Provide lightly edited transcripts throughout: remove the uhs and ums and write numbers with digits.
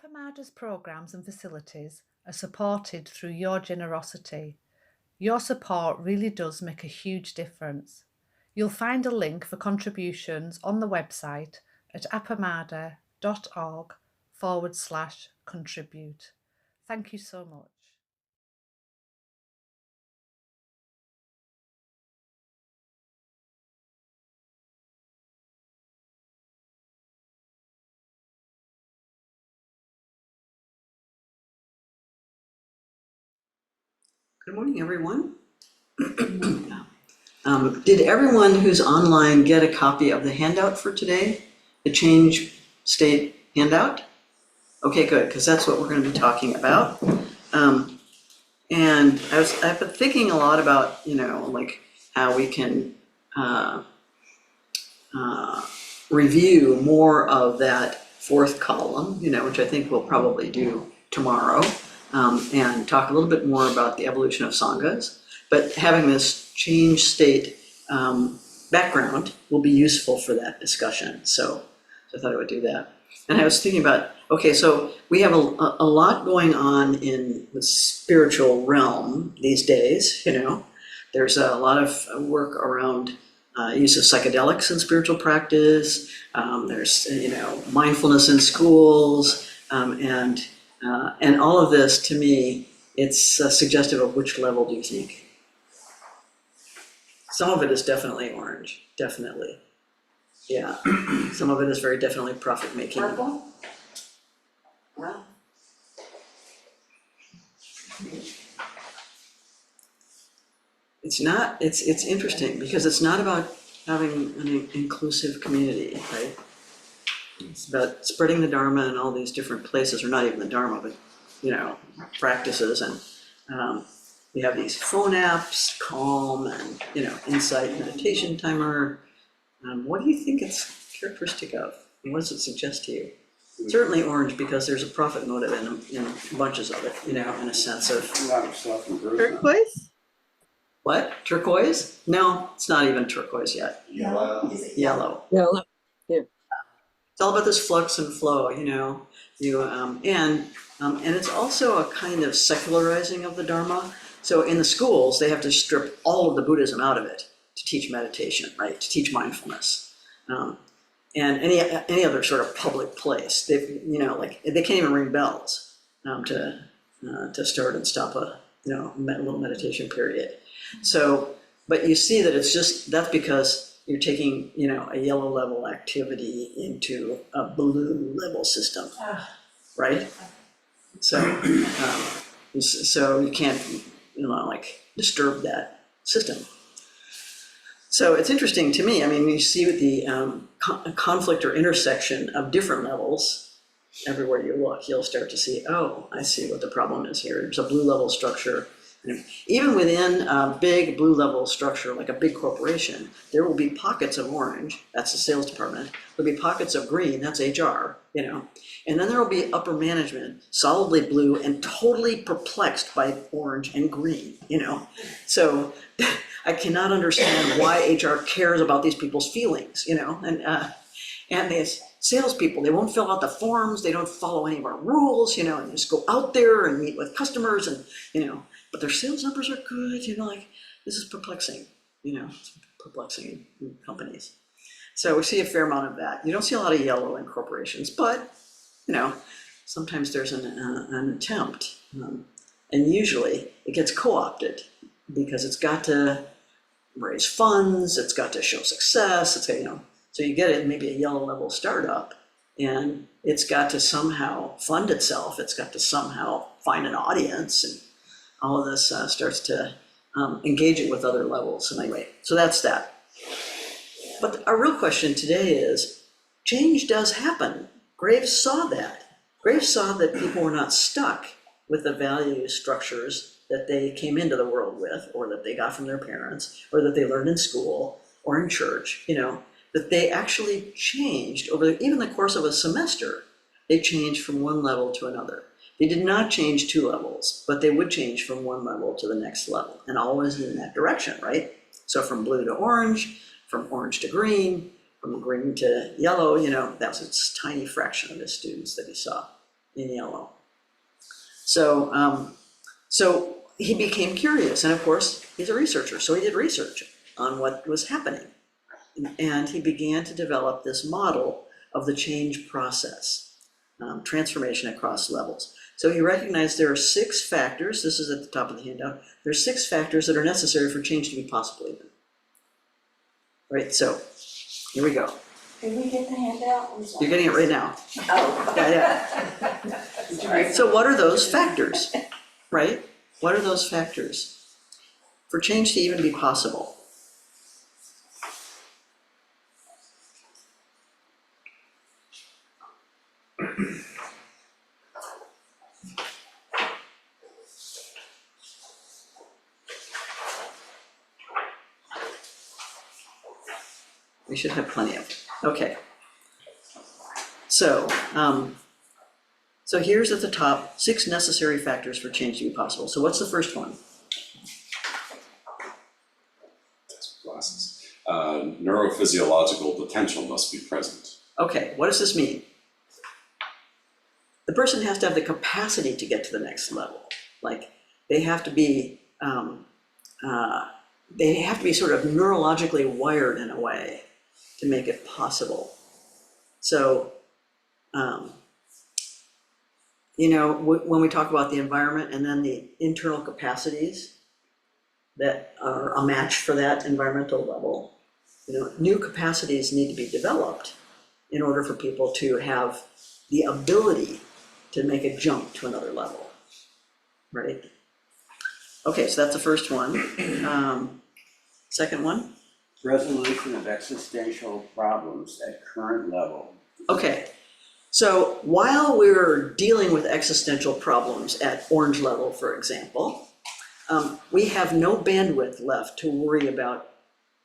Apamada's programs and facilities are supported through your generosity. Your support really does make a huge difference. You'll find a link for contributions on the website at apamada.org/contribute. Thank you so much. Good morning, everyone. Did everyone who's online get a copy of the handout for today? The change state handout? Okay, good, because that's what we're going to be talking about. And I've been thinking a lot about, like how we can review more of that fourth column, which I think we'll probably do tomorrow, and talk a little bit more about the evolution of sanghas. But having this change state background will be useful for that discussion. So I thought I would do that. And I was thinking about, okay, so we have a lot going on in the spiritual realm these days, There's a lot of work around use of psychedelics in spiritual practice. There's, mindfulness in schools, and all of this, to me, it's suggestive of which level do you think? Some of it is definitely orange, definitely. Yeah, some of it is very definitely profit-making. Purple? Well, It's not, it's interesting because it's not about having an inclusive community, right? It's about spreading the Dharma in all these different places, or not even the Dharma, but, practices. And we have these phone apps, Calm and, Insight meditation timer. What do you think it's characteristic of? And what does it suggest to you? Certainly orange, because there's a profit motive in bunches of it, in a sense of. Turquoise? What? Turquoise? No, it's not even turquoise yet. yellow. Is it Yellow. Yellow. Yeah. It's all about this flux and flow, and it's also a kind of secularizing of the Dharma. So in the schools, they have to strip all of the Buddhism out of it to teach meditation, right? To teach mindfulness, and any other sort of public place. They, they can't even ring bells to start and stop a little meditation period. So, but you see that that's because you're taking, a yellow level activity into a blue level system, right? So, so you can't, disturb that system. So it's interesting to me. I mean, you see with the conflict or intersection of different levels, everywhere you look, you'll start to see, oh, I see what the problem is here. There's a blue level structure. And even within a big blue level structure, like a big corporation, there will be pockets of orange, that's the sales department. There'll be pockets of green, that's HR, and then there will be upper management, solidly blue and totally perplexed by orange and green, So I cannot understand why HR cares about these people's feelings, and these salespeople, they won't fill out the forms, they don't follow any of our rules, and just go out there and meet with customers and, but their sales numbers are good, this is perplexing, it's perplexing in companies. So we see a fair amount of that. You don't see a lot of yellow in corporations, but, sometimes there's an attempt, and usually it gets co-opted because it's got to raise funds, it's got to show success, it's got, so you get it maybe a yellow level startup, and it's got to somehow fund itself, it's got to somehow find an audience, and all of this starts to engage it with other levels. And anyway, so that's that. But our real question today is, change does happen. Graves saw that. Graves saw that people were not stuck with the value structures that they came into the world with, or that they got from their parents, or that they learned in school or in church, that they actually changed over even the course of a semester. They changed from one level to another. They did not change two levels, but they would change from one level to the next level, and always in that direction, right? So from blue to orange, from orange to green, from green to yellow, that was a tiny fraction of his students that he saw. in yellow. So, so he became curious, and of course, he's a researcher, so he did research on what was happening. And he began to develop this model of the change process, transformation across levels. So he recognized there are 6 factors, this is at the top of the handout, there's 6 factors that are necessary for change to be possible even. Right, so here we go. Can we get the handout? I'm sorry. You're getting it right now. Oh. Yeah. Sorry. So what are those factors, right? What are those factors for change to even be possible? We should have plenty of them. Okay. So, so here's at the top 6 necessary factors for change to be possible. So what's the first one? Glasses. Neurophysiological potential must be present. Okay, what does this mean? The person has to have the capacity to get to the next level. Like they have to be sort of neurologically wired in a way to make it possible. So, you know, when we talk about the environment and then the internal capacities that are a match for that environmental level, you know, new capacities need to be developed in order for people to have the ability to make a jump to another level, right? Okay, so that's the first one. Second one? Resolution of existential problems at current level. Okay, so while we're dealing with existential problems at orange level, for example, we have no bandwidth left to worry about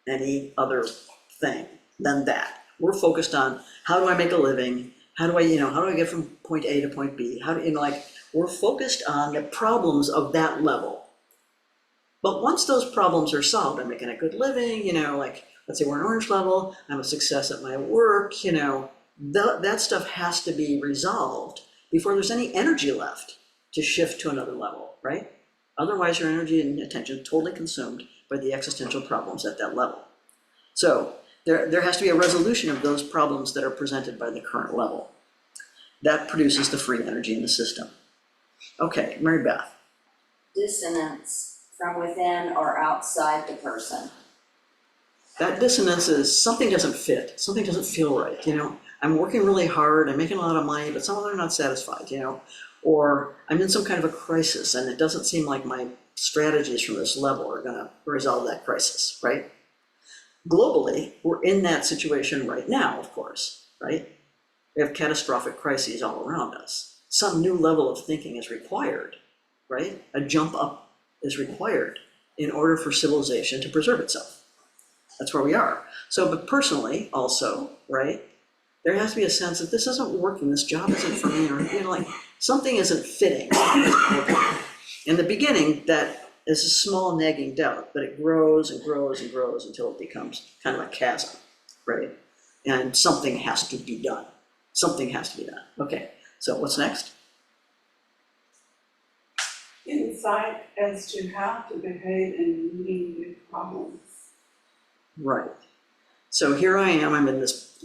any other thing than that. We're focused on how do I make a living? How do I get from point A to point B? How do, we're focused on the problems of that level. But once those problems are solved, I'm making a good living, let's say we're an orange level, I'm a success at my work, that stuff has to be resolved before there's any energy left to shift to another level, right? Otherwise, your energy and attention are totally consumed by the existential problems at that level. So there has to be a resolution of those problems that are presented by the current level. That produces the free energy in the system. Okay, Mary Beth. Dissonance from within or outside the person. That dissonance is something doesn't fit, something doesn't feel right, I'm working really hard, I'm making a lot of money, but somehow I'm not satisfied, or I'm in some kind of a crisis and it doesn't seem like my strategies from this level are gonna resolve that crisis, right? Globally, we're in that situation right now, of course, right? We have catastrophic crises all around us. Some new level of thinking is required, right? A jump up is required in order for civilization to preserve itself. That's where we are. So, but personally also, right? There has to be a sense that this isn't working, this job isn't for me, or something isn't fitting. In the beginning, that is a small nagging doubt, but it grows and grows and grows until it becomes kind of a chasm, right? And something has to be done. Something has to be done. Okay, so what's next? Insight as to how to behave in meeting with problems. Right. So here I am, I'm in this,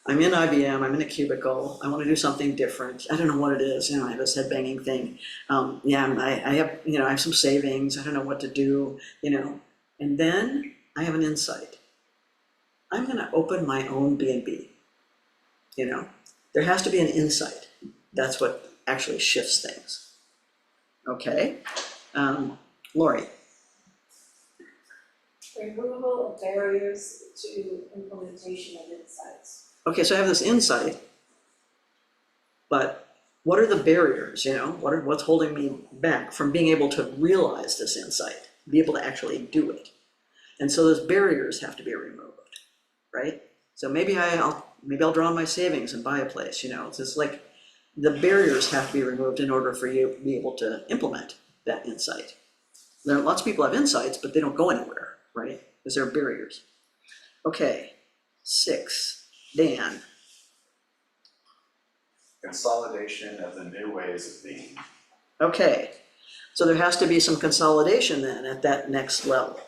I'm in IBM, I'm in a cubicle, I want to do something different. I don't know what it is, I have this head banging thing. I have some savings, I don't know what to do, and then I have an insight. I'm going to open my own B&B. There has to be an insight. That's what actually shifts things. Okay, Lori. Removal of barriers to implementation of insights. Okay, so I have this insight, but what are the barriers, what's holding me back from being able to realize this insight, be able to actually do it? And so those barriers have to be removed, right? So maybe I'll draw on my savings and buy a place, it's just like the barriers have to be removed in order for you to be able to implement that insight. There are lots of people have insights, but they don't go anywhere, right? Because there are barriers. Okay, 6, Dan. Consolidation of the new ways of being. Okay, so there has to be some consolidation then at that next level,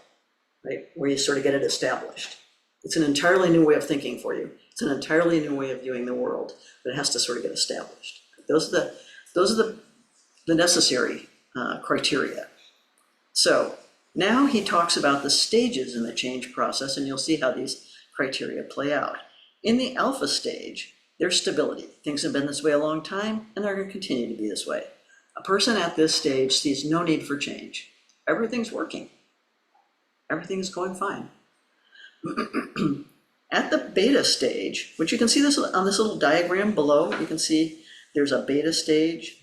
right, where you sort of get it established. It's an entirely new way of thinking for you. It's an entirely new way of viewing the world, but it has to sort of get established. Those are the necessary criteria. So now he talks about the stages in the change process, and you'll see how these criteria play out. In the alpha stage, there's stability. Things have been this way a long time, and they're going to continue to be this way. A person at this stage sees no need for change. Everything's working. Everything is going fine. At the beta stage, which you can see this on this little diagram below, you can see there's a beta stage.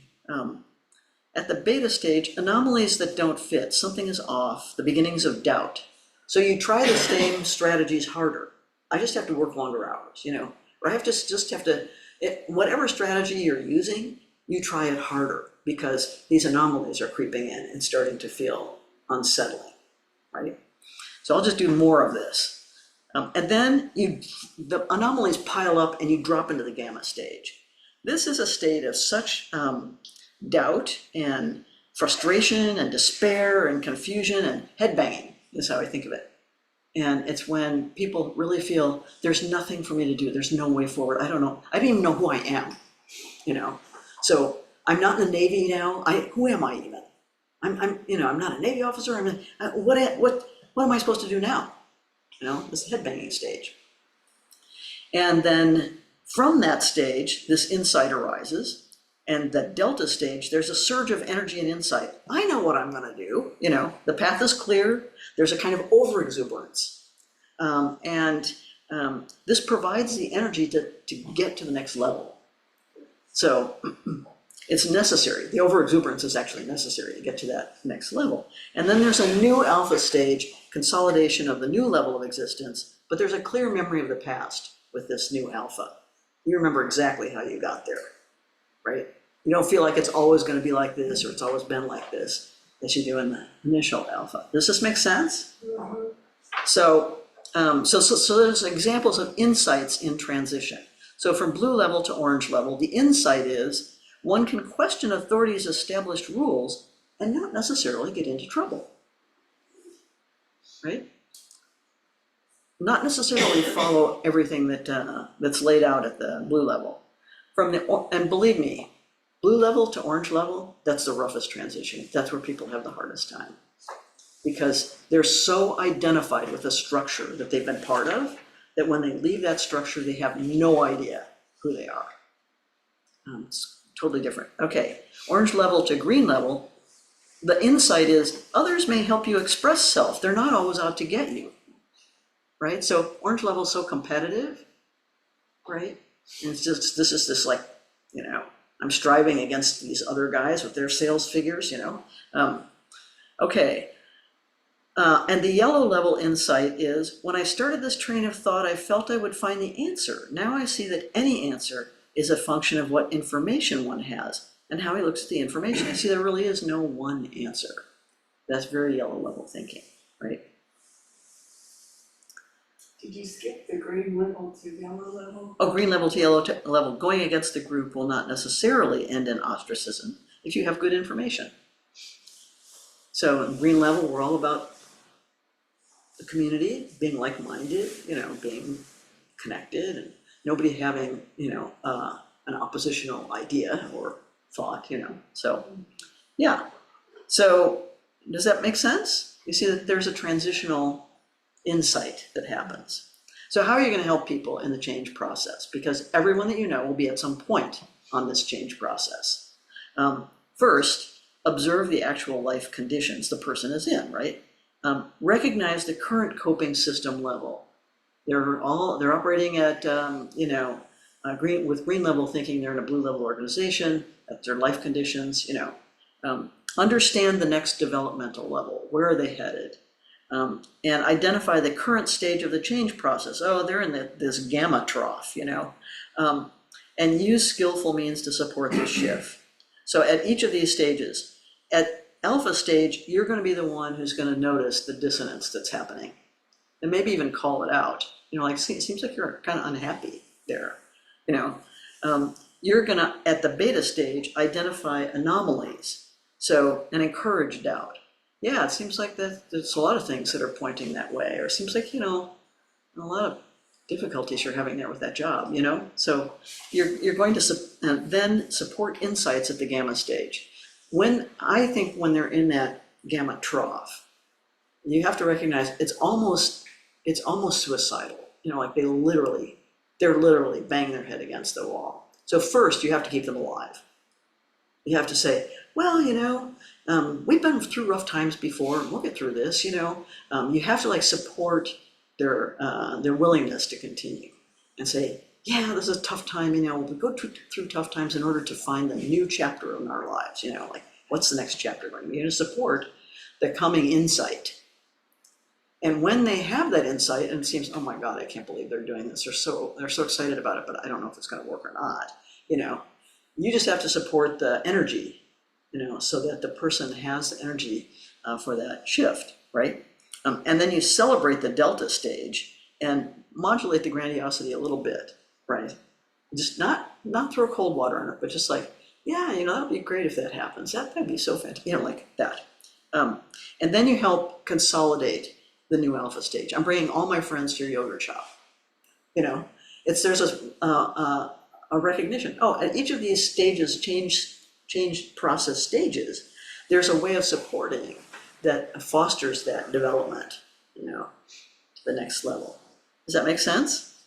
At the beta stage, anomalies that don't fit, something is off, the beginnings of doubt. So you try the same strategies harder. I just have to work longer hours, you know, or I have to just have to, whatever strategy you're using, you try it harder because these anomalies are creeping in and starting to feel unsettling, right? So I'll just do more of this. And then the anomalies pile up and you drop into the gamma stage. This is a state of such doubt and frustration and despair and confusion and headbanging is how I think of it. And it's when people really feel there's nothing for me to do. There's no way forward. I don't know. I don't even know who I am, you know? So I'm not in the Navy now. Who am I even? I'm not a Navy officer. What am I supposed to do now? You know, this headbanging stage. And then from that stage, this insight arises. And the delta stage, there's a surge of energy and insight. I know what I'm gonna do, you know, the path is clear. There's a kind of overexuberance. This provides the energy to get to the next level. So it's necessary. The overexuberance is actually necessary to get to that next level. And then there's a new alpha stage, consolidation of the new level of existence, but there's a clear memory of the past with this new alpha. You remember exactly how you got there, right? You don't feel like it's always going to be like this or it's always been like this as you do in the initial alpha. Does this make sense? Mm-hmm. So there's examples of insights in transition. So from blue level to orange level, the insight is one can question authorities' established rules and not necessarily get into trouble, right? Not necessarily follow everything that's laid out at the blue level. And believe me, blue level to orange level, that's the roughest transition. That's where people have the hardest time. Because they're so identified with a structure that they've been part of, that when they leave that structure, they have no idea who they are. It's totally different. Okay, orange level to green level, the insight is others may help you express self. They're not always out to get you, right? So orange level is so competitive, right? And it's just, this is this like, you know, I'm striving against these other guys with their sales figures, you know. And the yellow level insight is, when I started this train of thought, I felt I would find the answer. Now I see that any answer is a function of what information one has and how he looks at the information. I see there really is no one answer. That's very yellow level thinking, right? Did you skip the green level to yellow level? Oh, green level to yellow level. Going against the group will not necessarily end in ostracism if you have good information. So in green level, we're all about the community, being like-minded, you know, being connected, and nobody having, you know, an oppositional idea or thought, you know. So, yeah. So does that make sense? You see that there's a transitional insight that happens. So how are you going to help people in the change process? Because everyone that you know will be at some point on this change process. First, observe the actual life conditions the person is in, right? Recognize the current coping system level. They're operating at, with green level thinking they're in a blue level organization, at their life conditions, you know. Understand the next developmental level. Where are they headed? And identify the current stage of the change process. Oh, they're in this gamma trough, you know. And use skillful means to support this shift. So at each of these stages, at alpha stage, you're going to be the one who's going to notice the dissonance that's happening and maybe even call it out. You know, like, it seems like you're kind of unhappy there, you know. you're gonna, at the beta stage, identify anomalies. So, and encourage doubt. Yeah, it seems like there's a lot of things that are pointing that way, or it seems like, a lot of difficulties you're having there with that job, So you're going to then support insights at the gamma stage. I think when they're in that gamma trough, you have to recognize it's almost suicidal. Like they're literally banging their head against the wall. So first, you have to keep them alive. You have to say, well, we've been through rough times before, and we'll get through this. You have to support their willingness to continue, and say, yeah, this is a tough time. We go through tough times in order to find the new chapter in our lives. What's the next chapter going to be? You're going to support the coming insight. And when they have that insight, and it seems, oh my God, I can't believe they're doing this. They're so excited about it, but I don't know if it's going to work or not. You just have to support the energy, so that the person has the energy for that shift, right? And then you celebrate the delta stage and modulate the grandiosity a little bit, right? Just not throw cold water on it, but just yeah, that'd be great if that happens. That'd be so fantastic, like that. And then you help consolidate the new alpha stage. I'm bringing all my friends to your yogurt shop. There's a recognition. Oh, at each of these stages, change process stages, there's a way of supporting that fosters that development, to the next level. Does that make sense?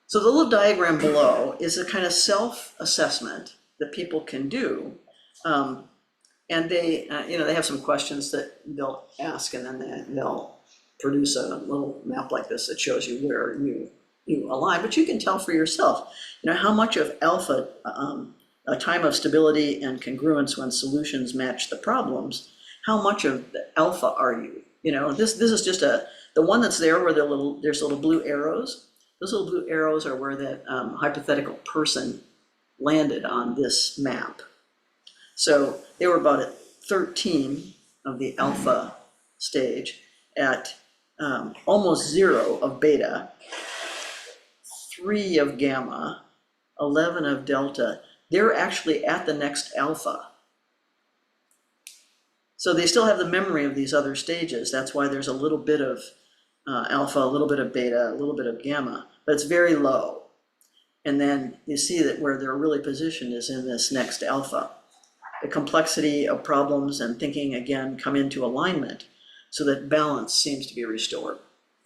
So the little diagram below is a kind of self-assessment that people can do. And they have some questions that they'll ask, and then they'll produce a little map like this that shows you where you align. But you can tell for yourself, how much of alpha, a time of stability and congruence when solutions match the problems, how much of the alpha are you? This is just the one that's there where there's little blue arrows. Those little blue arrows are where that hypothetical person landed on this map. So they were about at 13 of the alpha stage, at almost 0 of beta, 3 of gamma, 11 of delta. They're actually at the next alpha. So they still have the memory of these other stages. That's why there's a little bit of alpha, a little bit of beta, a little bit of gamma, but it's very low. And then you see that where they're really positioned is in this next alpha. The complexity of problems and thinking again come into alignment so that balance seems to be restored.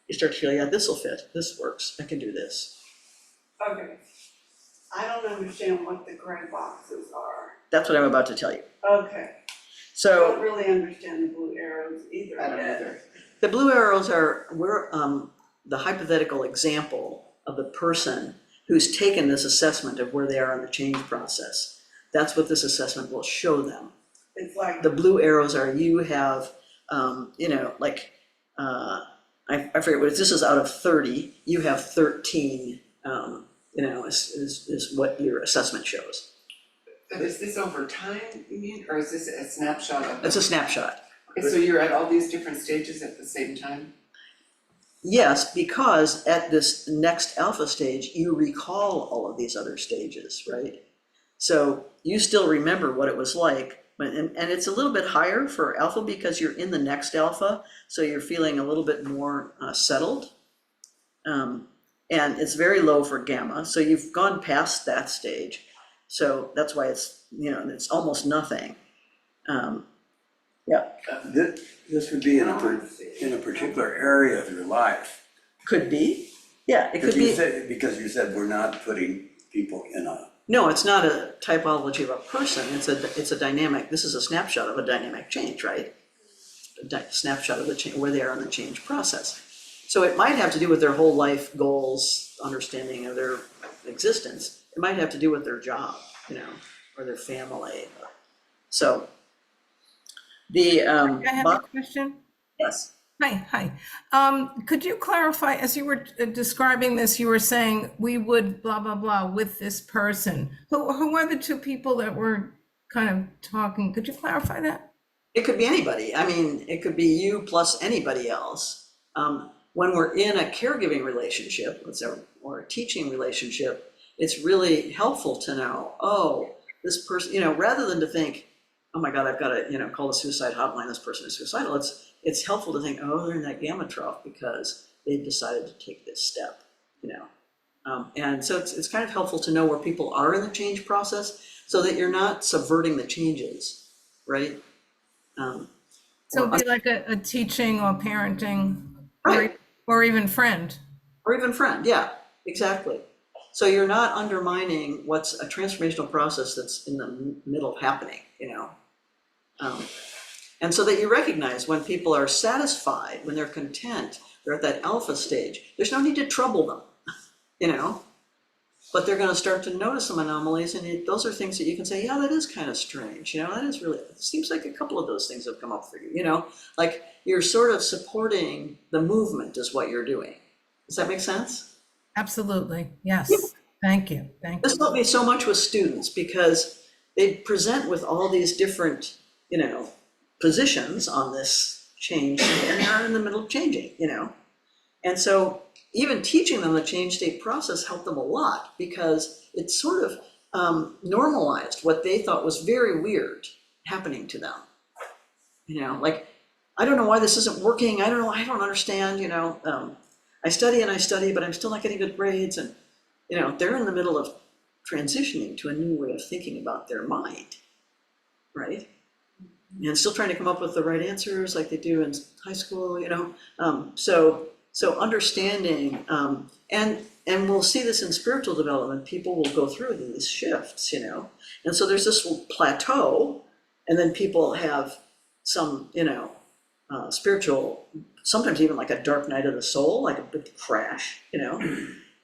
You start to feel, yeah, this will fit, this works, I can do this. Okay. I don't understand what the gray boxes are. That's what I'm about to tell you. Okay. I So don't really understand the blue arrows either. I don't either. the blue arrows are the hypothetical example of the person who's taken this assessment of where they are in the change process. That's what this assessment will show them. It's like, The blue arrows are you have, I forget what this is out of 30, you have 13, is what your assessment shows. But is this over time, you mean, or is this a snapshot of? It's a snapshot. Okay, so you're at all these different stages at the same time? Yes, because at this next alpha stage, you recall all of these other stages, right? So you still remember what it was like, and it's a little bit higher for alpha because you're in the next alpha, so you're feeling a little bit more settled. And it's very low for gamma, so you've gone past that stage. So that's why it's almost nothing. This would be in a particular area of your life. Could be, yeah, it could be. Because you said we're not putting people in a. No, it's not a typology of a person, it's a dynamic, this is a snapshot of a dynamic change, right? Snapshot of the change, where they are in the change process. So it might have to do with their whole life goals, understanding of their existence. It might have to do with their job, or their family. So the I have a question. yes. Hi. Could you clarify, as you were describing this, you were saying we would blah, blah, blah with this person. Who are the two people that were kind of talking? Could you clarify that? It could be anybody. I mean, it could be you plus anybody else. When we're in a caregiving relationship, or a teaching relationship, it's really helpful to know, oh, this person, you know, rather than to think, oh my God, I've got to, you know, call the suicide hotline, this person is suicidal. It's helpful to think, oh, they're in that gamma trough because they've decided to take this step, you know. And so it's kind of helpful to know where people are in the change process so that you're not subverting the changes, right? So it'd Or, be like a teaching or parenting right, or even friend. or even friend, yeah, exactly. So you're not undermining what's a transformational process that's in the middle of happening, you know? And so that you recognize when people are satisfied, when they're content, they're at that alpha stage, there's no need to trouble them, you know? But they're gonna start to notice some anomalies, and those are things that you can say, yeah, that is kind of strange, you know, that is really, it seems like a couple of those things have come up for you, you know? Like, you're sort of supporting the movement is what you're doing. Does that make sense? Absolutely. Yes. Thank you. Thank This you. helped me so much with students because they present with all these different, you know, positions on this change, and they're in the middle of changing, you know? And so even teaching them the change state process helped them a lot because it sort of normalized what they thought was very weird happening to them. You know, like, I don't know why this isn't working. I don't know, I don't understand, you know. I study and I study, but I'm still not getting good grades. And, you know, they're in the middle of transitioning to a new way of thinking about their mind, right? And still trying to come up with the right answers like they do in high school, you know. So understanding, and we'll see this in spiritual development, people will go through these shifts, you know. And so there's this plateau, and then people have some, you know, spiritual, sometimes even like a dark night of the soul, like a big crash, you know.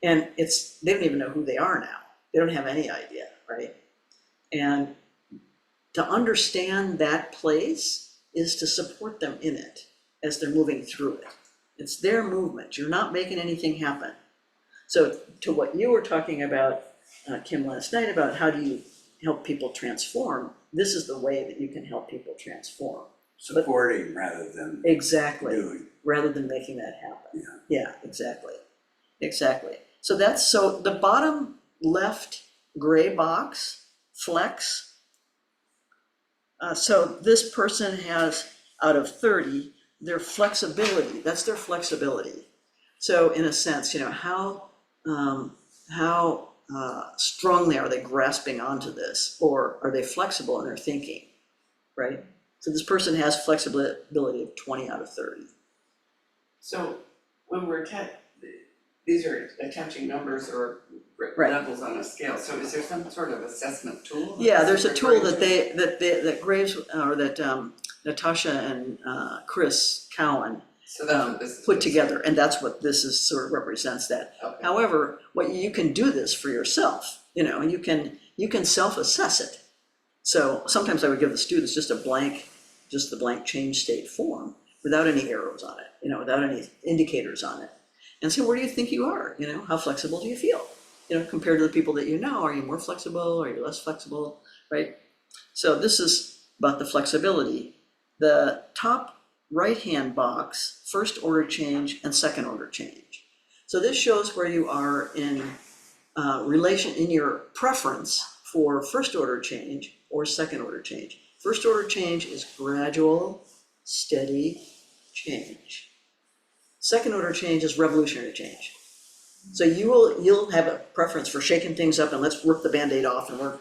And they don't even know who they are now. They don't have any idea, right? And to understand that place is to support them in it as they're moving through it. It's their movement. You're not making anything happen. So to what you were talking about, Kim, last night, about how do you help people transform, this is the way that you can help people transform. Supporting rather than Exactly, doing. rather than making that happen. Yeah. Yeah, exactly, exactly. So the bottom left gray box, flex. So this person has, out of 30, their flexibility, that's their flexibility. So in a sense, you know, how strongly are they grasping onto this, or are they flexible in their thinking, right? So this person has flexibility of 20 out of 30. So when we're these are attaching numbers or Right. levels on a scale, so is there some sort of assessment tool? Yeah, there's a tool that Graves, or that Natasha and Chris Cowan So that's what this is. put together, and that's what this is, sort of represents that. Okay. However, you can do this for yourself, you know, you can self-assess it. So sometimes I would give the students just the blank change state form without any arrows on it, you know, without any indicators on it. And say, where do you think you are? You know, how flexible do you feel? You know, compared to the people that you know, are you more flexible? Are you less flexible, right? So this is about the flexibility. The top right-hand box, first order change and second order change. So this shows where you are in relation, in your preference for first order change or second order change. First order change is gradual, steady change. Second order change is revolutionary change. So you'll have a preference for shaking things up and let's rip the Band-Aid off, and we're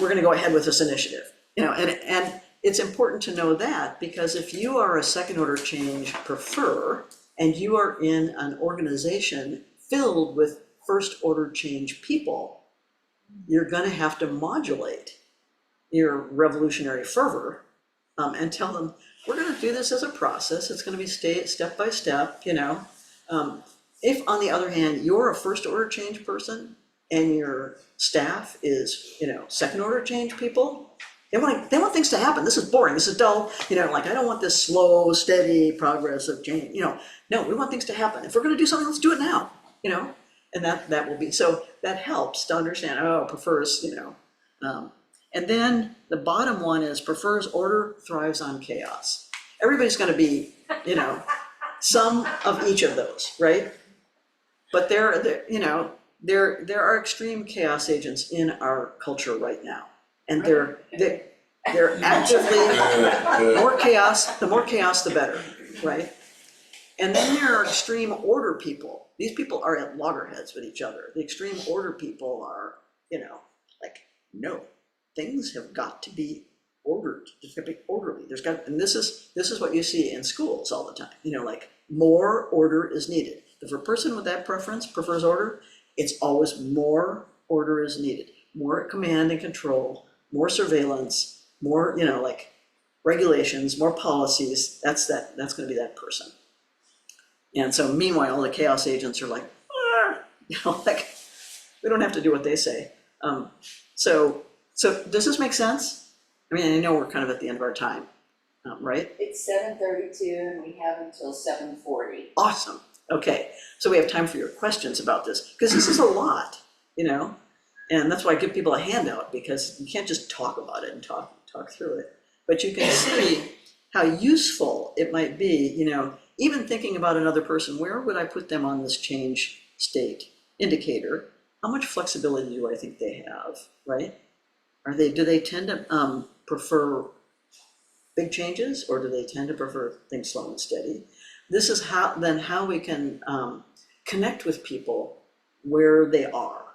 gonna go ahead with this initiative. You know, and it's important to know that, because if you are a second order change prefer and you are in an organization filled with first order change people, you're gonna have to modulate your revolutionary fervor and tell them, we're gonna do this as a process, it's gonna be step by step, you know. If, on the other hand, you're a first order change person and your staff is, you know, second order change people, they want things to happen. This is boring, this is dull, you know, like, I don't want this slow, steady progress of change, you know. No, we want things to happen. If we're gonna do something, let's do it now, you know. And that will be, so that helps to understand, prefers, you know. And then the bottom one is prefers order, thrives on chaos. Everybody's gonna be, you know, some of each of those, right? But they're, you know, there are extreme chaos agents in our culture right now. And they're actively, more chaos, the more chaos, the better, right? And then there are extreme order people. These people are at loggerheads with each other. The extreme order people are, like, no, things have got to be ordered. There's got to be orderly. And this is what you see in schools all the time. Like, more order is needed. If a person with that preference prefers order, it's always more order is needed. More command and control, more surveillance, more, like regulations, more policies. That's going to be that person. And so meanwhile, the chaos agents are like, like, we don't have to do what they say. So does this make sense? I mean, I know we're kind of at the end of our time, right? It's 7:32 and we have until 7:40. Awesome. Okay, so we have time for your questions about this, because this is a lot, and that's why I give people a handout, because you can't just talk about it and talk through it. But you can see how useful it might be, even thinking about another person. Where would I put them on this change state indicator? How much flexibility do I think they have, right? Do they tend to prefer big changes, or do they tend to prefer things slow and steady? This is how we can connect with people where they are,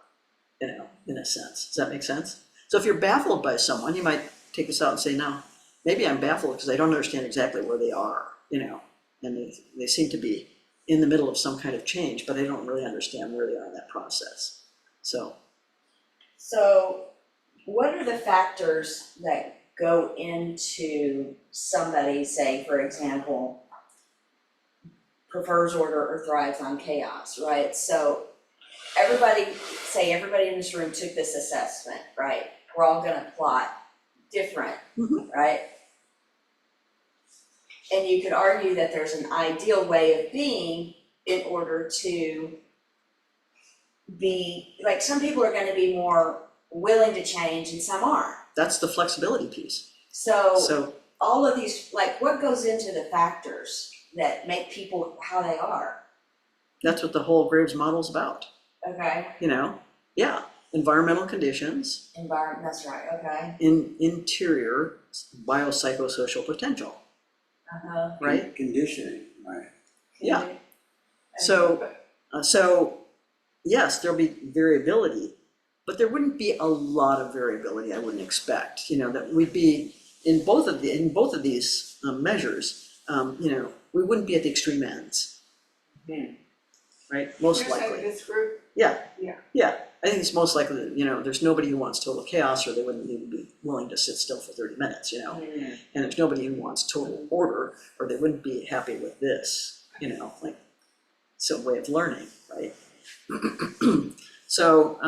in a sense. Does that make sense? So if you're baffled by someone, you might take this out and say, no, maybe I'm baffled because I don't understand exactly where they are, and they seem to be in the middle of some kind of change, but I don't really understand where they are in that process. So What are the factors that go into somebody, say, for example, prefers order or thrives on chaos, right? So everybody in this room took this assessment, right? We're all gonna plot different, right? And you could argue that there's an ideal way of being in order to be, like, some people are gonna be more willing to change and some aren't. that's the flexibility piece. So all of these, like, what goes into the factors that make people how they are? That's what the whole Graves model is about. Okay, Yeah, environmental conditions, environment, that's right, okay. interior biopsychosocial potential, Uh-huh. right? Conditioning, right. Yeah. So yes, there'll be variability, but there wouldn't be a lot of variability. I wouldn't expect, that we'd be in both of these measures. We wouldn't be at the extreme ends, right? Most You're saying likely. this group, Yeah. Yeah. Yeah. I think it's most likely that, there's nobody who wants total chaos, or they wouldn't even be willing to sit still for 30 minutes, And there's nobody who wants total order, or they wouldn't be happy with this, like some way of learning, right? So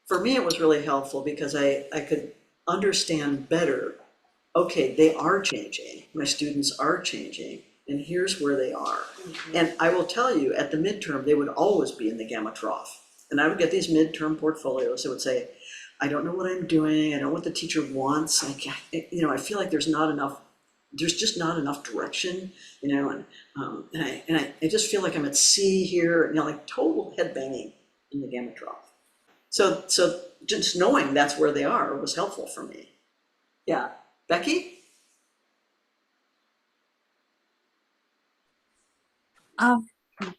for me, it was really helpful because I could understand better, okay, they are changing, my students are changing, and here's where they are. And I will tell you, at the midterm, they would always be in the gamma trough. And I would get these midterm portfolios that would say, I don't know what I'm doing, I don't know what the teacher wants, I feel like there's just not enough direction, and I just feel like I'm at sea here, like total headbanging in the gamma trough. So just knowing that's where they are was helpful for me. Yeah, Becky?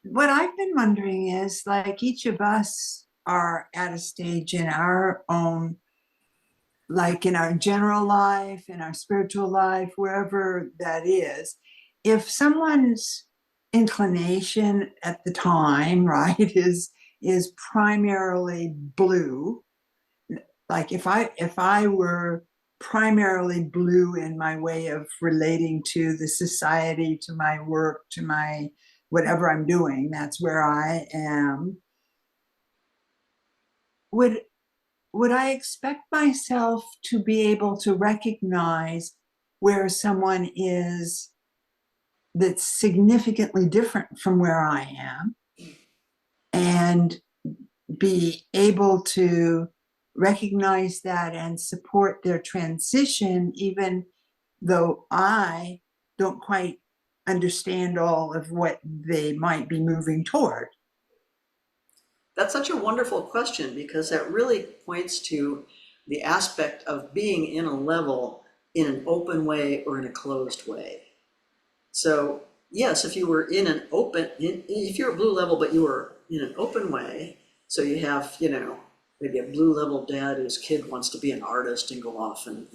What I've been wondering is, like, each of us are at a stage in our own, like in our general life, in our spiritual life, wherever that is. If someone's inclination at the time, right, is primarily blue, like if I were primarily blue in my way of relating to the society, to my work, to my whatever I'm doing, that's where I am. Would I expect myself to be able to recognize where someone is that's significantly different from where I am, and be able to recognize that and support their transition, even though I don't quite understand all of what they might be moving toward? That's such a wonderful question, because that really points to the aspect of being in a level in an open way or in a closed way. So yes, if you were in an open, if you're a blue level, but you were in an open way, so you have, maybe a blue level dad whose kid wants to be an artist and go off and,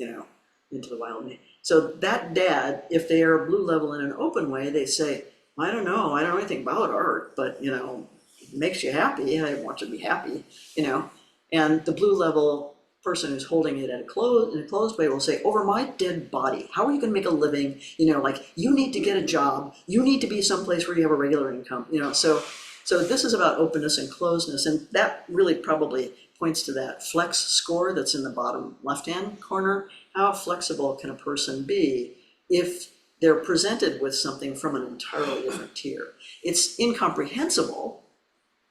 into the wild. So that dad, if they are blue level in an open way, they say, I don't know anything about art, but, it makes you happy. I want you to be happy, and the blue level person who's holding it in a closed way will say, over my dead body, how are you going to make a living? Like, you need to get a job. You need to be someplace where you have a regular income, so this is about openness and closeness. And that really probably points to that flex score that's in the bottom left-hand corner. How flexible can a person be if they're presented with something from an entirely different tier? It's incomprehensible.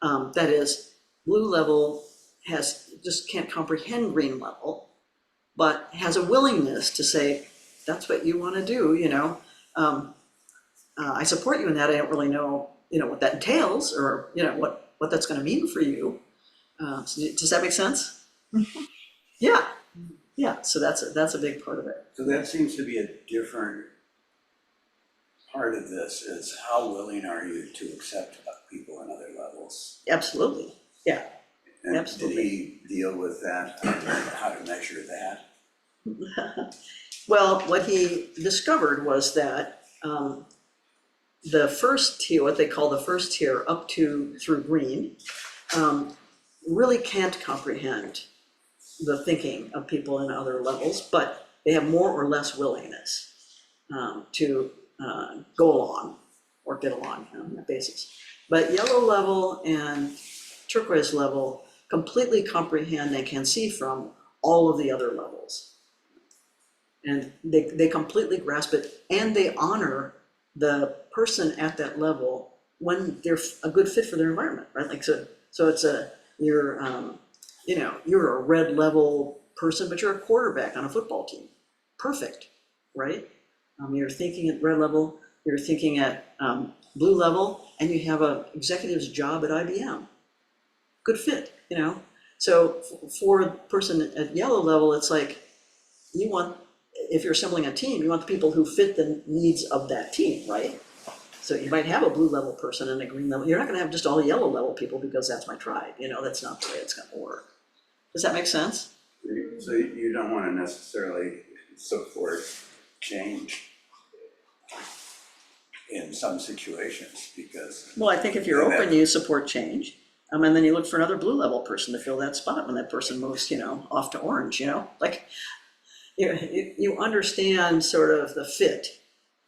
That is, blue level just can't comprehend green level, but has a willingness to say, that's what you want to do, I support you in that. I don't really know, what that entails, or, what that's going to mean for you. Does that make sense? Yeah. Yeah, so that's a big part of it. So that seems to be a different part of this, is how willing are you to accept people in other levels? Absolutely, yeah. And Absolutely. did he deal with that, how to measure that? Well, what he discovered was that the first tier, what they call the first tier up to through green, really can't comprehend the thinking of people in other levels, but they have more or less willingness to go along or get along on that basis. But yellow level and turquoise level completely comprehend and can see from all of the other levels. And they completely grasp it, and they honor the person at that level when they're a good fit for their environment, right? Like, so it's you're a red level person, but you're a quarterback on a football team. Perfect, right? You're thinking at red level, you're thinking at blue level, and you have an executive's job at IBM. Good fit, So for a person at yellow level, it's like, if you're assembling a team, you want the people who fit the needs of that team, right? So you might have a blue level person and a green level. You're not gonna have just all yellow level people because that's my tribe, that's not the way it's gonna work. Does that make sense? So you don't want to necessarily support change in some situations, because. Well, I think if you're open, you support change. And then you look for another blue level person to fill that spot when that person moves, off to orange, like, you understand sort of the fit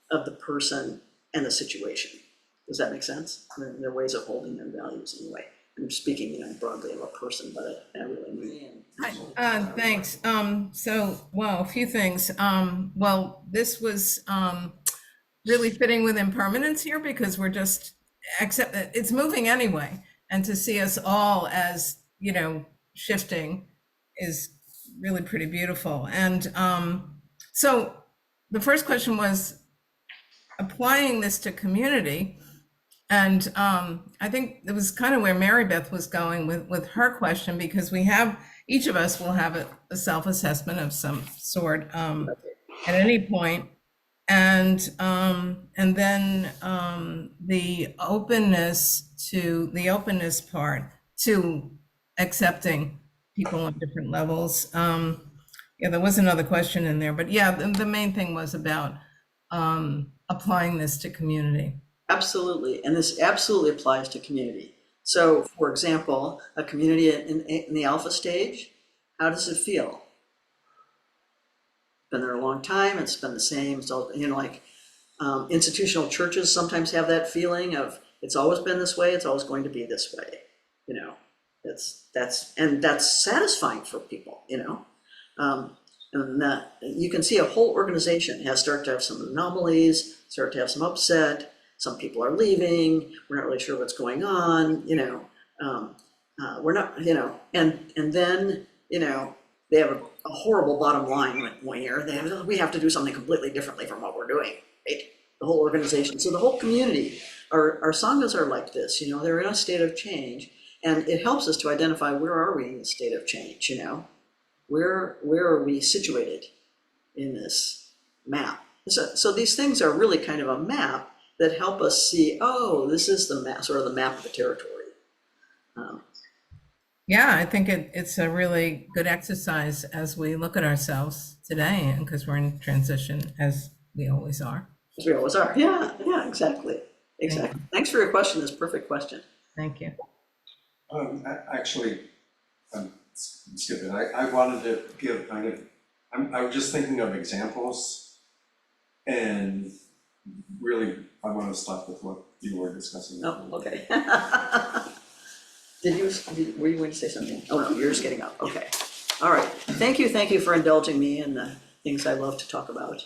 of the person and the situation. Does that make sense? There are ways of holding their values anyway. I'm speaking, broadly of a person, but I really mean. Thanks. A few things. This was really fitting with impermanence here, because we're just it's moving anyway. And to see us all as, shifting is really pretty beautiful. And so the first question was applying this to community. And I think it was kind of where Mary Beth was going with her question, because each of us will have a self-assessment of some sort at any point. And then the openness part to accepting people on different levels. There was another question in there, but the main thing was about applying this to community. Absolutely, and this absolutely applies to community. So, for example, a community in the alpha stage, how does it feel? Been there a long time, it's been the same. It's all, institutional churches sometimes have that feeling of, it's always been this way, it's always going to be this way. That's satisfying for people, and that you can see a whole organization has started to have some anomalies, start to have some upset. Some people are leaving. We're not really sure what's going on. We're not, and then they have a horrible bottom line one year. We have to do something completely differently from what we're doing, right? The whole organization. So the whole community, our sanghas are like this, they're in a state of change. And it helps us to identify where are we in the state of change, you know? Where are we situated in this map? So these things are really kind of a map that help us see, oh, this is the map, sort of the map of the territory. Yeah, I think it's a really good exercise as we look at ourselves today, and because we're in transition, as we always are. As we always are. Yeah, exactly. Thanks for your question. This perfect question. Thank you. Actually, I'm skipping. I wanted to give kind of, I was just thinking of examples, and really, I want to stop with what you were discussing. Oh, okay. Were you going to say something? Oh, no, you're just getting up. Okay. All right. Thank you for indulging me in the things I love to talk about.